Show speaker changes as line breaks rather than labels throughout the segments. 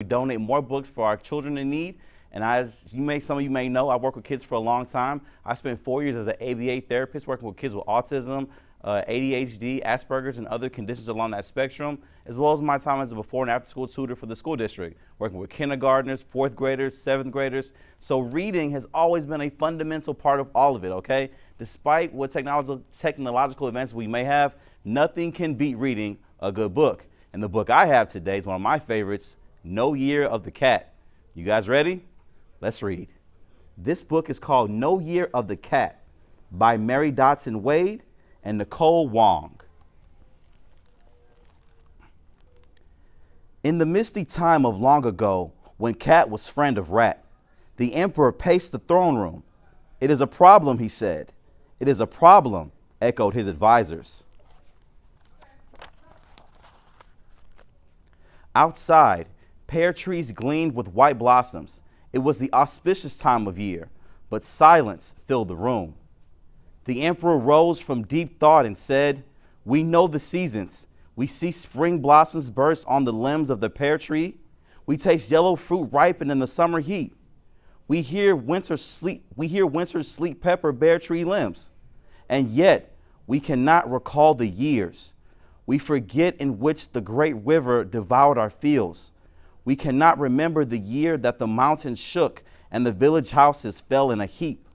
We donate more books for our children in need. And as some of you may know, I work with kids for a long time. I spent 4 years as an ABA therapist working with kids with autism, ADHD, Asperger's, and other conditions along that spectrum, as well as my time as a before and after school tutor for the school district, working with kindergartners, fourth graders, seventh graders. So reading has always been a fundamental part of all of it, okay? Despite what technological advances we may have, nothing can beat reading a good book. And the book I have today is one of my favorites, No Year of the Cat. You guys ready? Let's read. This book is called No Year of the Cat by Mary Dodson Wade and Nicole Wong. In the misty time of long ago, when Cat was friend of Rat, the emperor paced the throne room. It is a problem, he said. It is a problem, echoed his advisors. Outside, pear trees gleamed with white blossoms. It was the auspicious time of year, but silence filled the room. The emperor rose from deep thought and said, "We know the seasons. We see spring blossoms burst on the limbs of the pear tree. We taste yellow fruit ripen in the summer heat. We hear winter's sleet pepper bare tree limbs. And yet we cannot recall the years. We forget in which the great river devoured our fields. We cannot remember the year that the mountains shook and the village houses fell in a heap.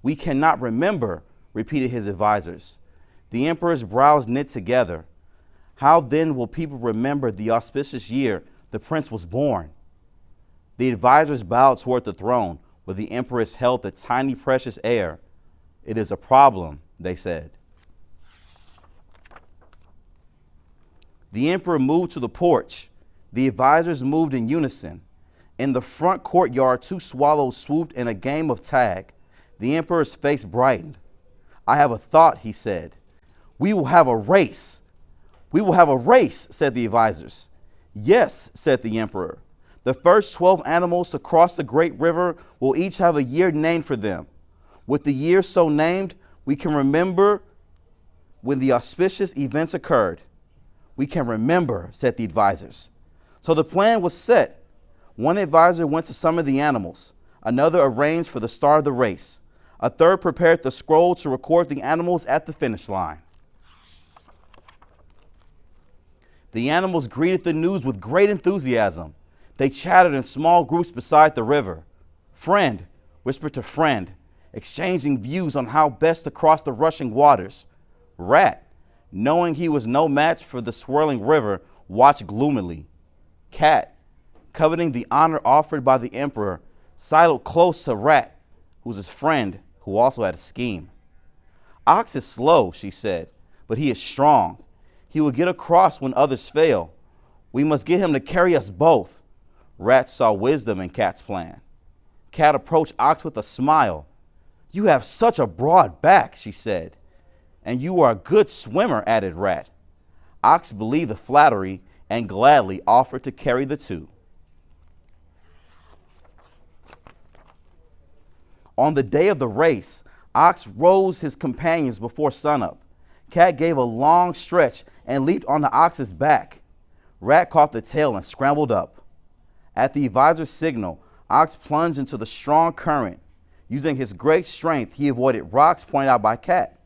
We cannot remember," repeated his advisors. The emperor's brows knit together. How then will people remember the auspicious year the prince was born? The advisors bowed toward the throne where the empress held the tiny precious heir. "It is a problem," they said. The emperor moved to the porch. The advisors moved in unison. In the front courtyard, two swallows swooped in a game of tag. The emperor's face brightened. "I have a thought," he said. "We will have a race." "We will have a race," said the advisors. "Yes," said the emperor. "The first 12 animals to cross the great river will each have a year named for them. With the year so named, we can remember when the auspicious events occurred." "We can remember," said the advisors. So the plan was set. One advisor went to summon the animals. Another arranged for the start of the race. A third prepared the scroll to record the animals at the finish line. The animals greeted the news with great enthusiasm. They chattered in small groups beside the river. Friend whispered to friend, exchanging views on how best to cross the rushing waters. Rat, knowing he was no match for the swirling river, watched gloomily. Cat, coveting the honor offered by the emperor, sidled close to Rat, who was his friend, who also had a scheme. "Ox is slow," she said, "but he is strong. He will get across when others fail. We must get him to carry us both." Rat saw wisdom in Cat's plan. Cat approached Ox with a smile. "You have such a broad back," she said. "And you are a good swimmer," added Rat. Ox believed the flattery and gladly offered to carry the two. On the day of the race, Ox rose his companions before sunup. Cat gave a long stretch and leaped on the ox's back. Rat caught the tail and scrambled up. At the advisor's signal, Ox plunged into the strong current. Using his great strength, he avoided rocks pointed out by Cat.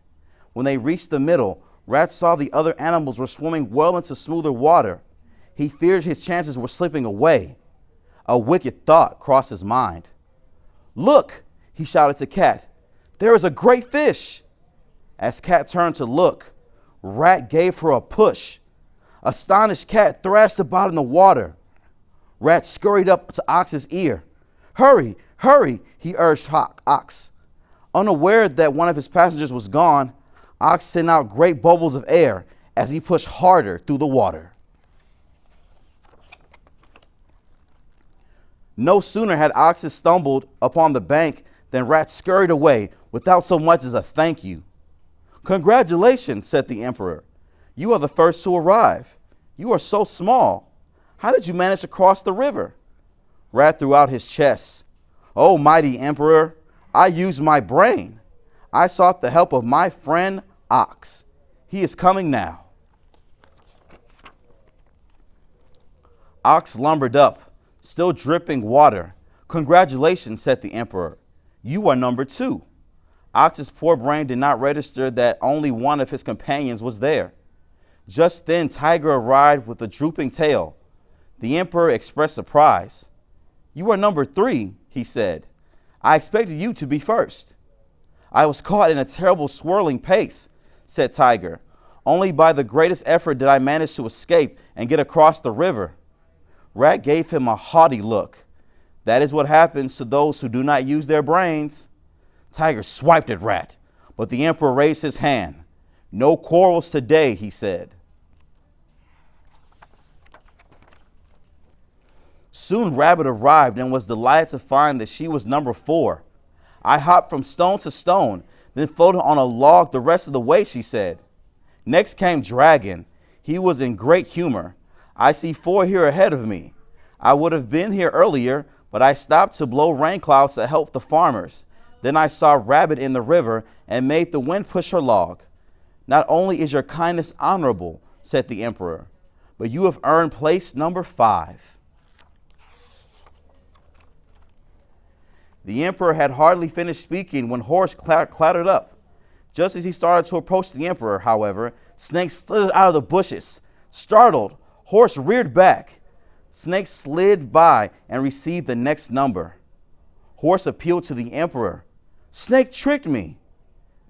When they reached the middle, Rat saw the other animals were swimming well into smoother water. He feared his chances were slipping away. A wicked thought crossed his mind. "Look," he shouted to Cat, "there is a great fish." As Cat turned to look, Rat gave her a push. Astonished, Cat thrashed about in the water. Rat scurried up to Ox's ear. "Hurry, hurry," he urged Ox. Unaware that one of his passengers was gone, Ox sent out great bubbles of air as he pushed harder through the water. No sooner had Ox stumbled upon the bank than Rat scurried away without so much as a thank you. "Congratulations," said the emperor. "You are the first to arrive. You are so small. How did you manage to cross the river?" Rat threw out his chest. "Oh, mighty emperor, I used my brain. I sought the help of my friend Ox. He is coming now." Ox lumbered up. still dripping water. Congratulations, said the emperor. You are number 2. Ox's poor brain did not register that only one of his companions was there. Just then, Tiger arrived with a drooping tail. The emperor expressed surprise. You are number 3, he said. I expected you to be first. I was caught in a terrible swirling pace, said Tiger. Only by the greatest effort did I manage to escape and get across the river. Rat gave him a haughty look. That is what happens to those who do not use their brains. Tiger swiped at Rat, but the emperor raised his hand. No quarrels today, he said. Soon Rabbit arrived and was delighted to find that she was number 4. I hopped from stone to stone, then floated on a log the rest of the way, she said. Next came Dragon. He was in great humor. I see 4 here ahead of me. I would have been here earlier, but I stopped to blow rain clouds to help the farmers. Then I saw Rabbit in the river and made the wind push her log. Not only is your kindness honorable, said the emperor, but you have earned place number 5. The emperor had hardly finished speaking when Horse clattered up. Just as he started to approach the emperor, however, Snake slid out of the bushes. Startled, Horse reared back. Snake slid by and received the next number. Horse appealed to the emperor. Snake tricked me.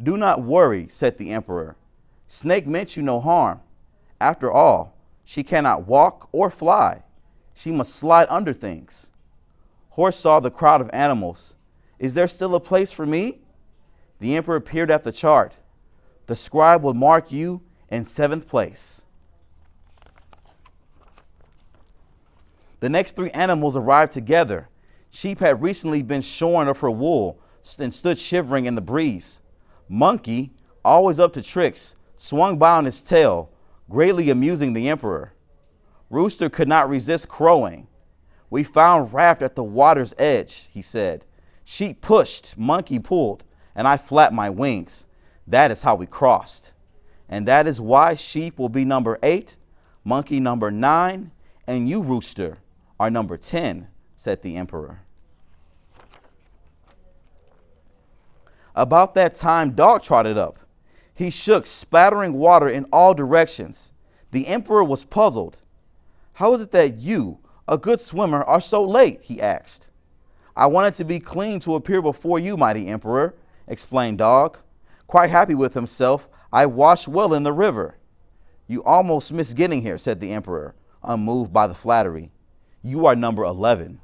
Do not worry, said the emperor. Snake meant you no harm. After all, she cannot walk or fly. She must slide under things. Horse saw the crowd of animals. Is there still a place for me? The emperor peered at the chart. The scribe will mark you in 7th place. The next 3 animals arrived together. Sheep had recently been shorn of her wool and stood shivering in the breeze. Monkey, always up to tricks, swung by on his tail, greatly amusing the emperor. Rooster could not resist crowing. We found raft at the water's edge, he said. Sheep pushed, monkey pulled, and I flapped my wings. That is how we crossed. And that is why sheep will be number 8, monkey number 9, and you, Rooster, are number 10, said the emperor. About that time, Dog trotted up. He shook, spattering water in all directions. The emperor was puzzled. How is it that you, a good swimmer, are so late? He asked. I wanted to be clean to appear before you, mighty emperor, explained Dog. Quite happy with himself, I washed well in the river. You almost missed getting here, said the emperor, unmoved by the flattery. You are number 11.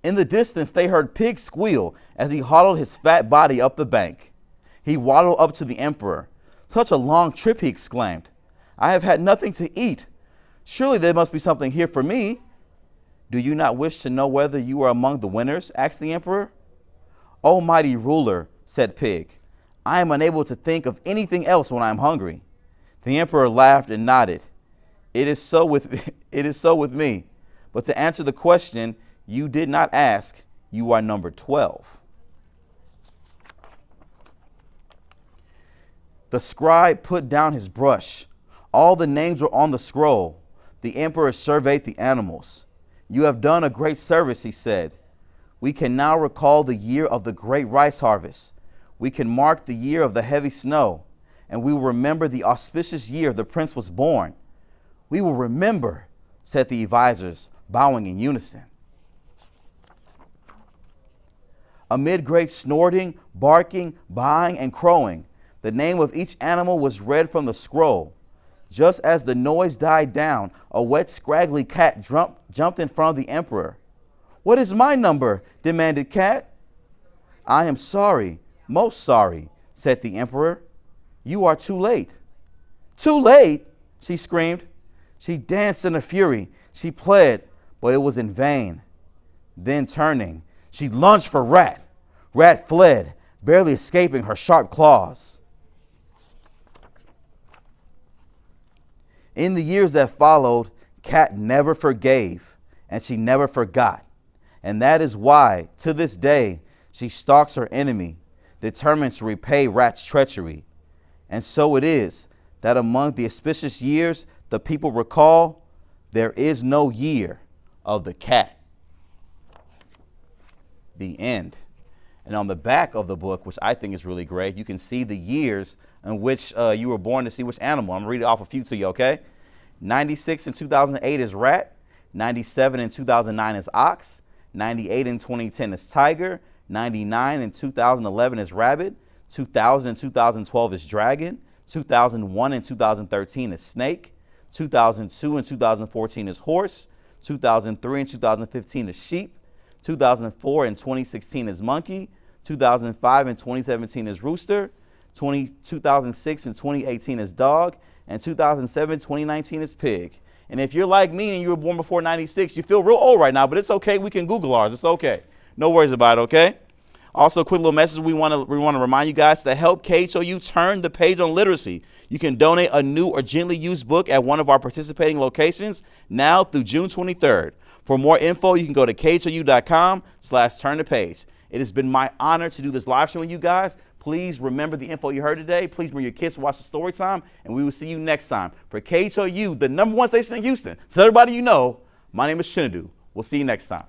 In the distance, they heard Pig squeal as he hauled his fat body up the bank. He waddled up to the emperor. Such a long trip, he exclaimed. I have had nothing to eat. Surely there must be something here for me. Do you not wish to know whether you are among the winners? Asked the emperor. O mighty ruler, said Pig, I am unable to think of anything else when I am hungry. The emperor laughed and nodded. It is so with me. But to answer the question you did not ask, you are number 12. The scribe put down his brush. All the names were on the scroll. The emperor surveyed the animals. You have done a great service, he said. We can now recall the year of the great rice harvest. We can mark the year of the heavy snow, and we will remember the auspicious year the prince was born. We will remember, said the advisors, bowing in unison. Amid great snorting, barking, baaing, and crowing, the name of each animal was read from the scroll. Just as the noise died down, a wet, scraggly cat jumped in front of the emperor. What is my number? Demanded Cat. I am sorry, most sorry, said the emperor. You are too late. Too late? She screamed. She danced in a fury. She pled, but it was in vain. Then turning, she lunged for Rat. Rat fled, barely escaping her sharp claws. In the years that followed, Cat never forgave, and she never forgot. And that is why, to this day, she stalks her enemy, determined to repay Rat's treachery. And so it is that among the auspicious years the people recall, there is no year of the cat. The end. And on the back of the book, which I think is really great, you can see the years in which you were born to see which animal. I'm going to read it off a few to you, okay? 96 in 2008 is rat. 97 in 2009 is ox. 98 in 2010 is tiger. 99 in 2011 is rabbit. 2000 and 2012 is dragon. 2001 and 2013 is snake. 2002 and 2014 is horse. 2003 and 2015 is sheep. 2004 and 2016 is monkey. 2005 and 2017 is rooster. 2006 and 2018 is dog. And 2007, 2019 is pig. And if you're like me and you were born before 96, you feel real old right now, but it's okay. We can Google ours. It's okay. No worries about it, okay? Also, a quick little message we want to remind you guys to help KHOU turn the page on literacy. You can donate a new or gently used book at one of our participating locations now through June 23rd. For more info, you can go to khou.com/turnthepage. It has been my honor to do this live show with you guys. Please remember the info you heard today. Please bring your kids to watch the story time, and we will see you next time. For KHOU, the #1 station in Houston, tell everybody you know, my name is Chinedu. We'll see you next time.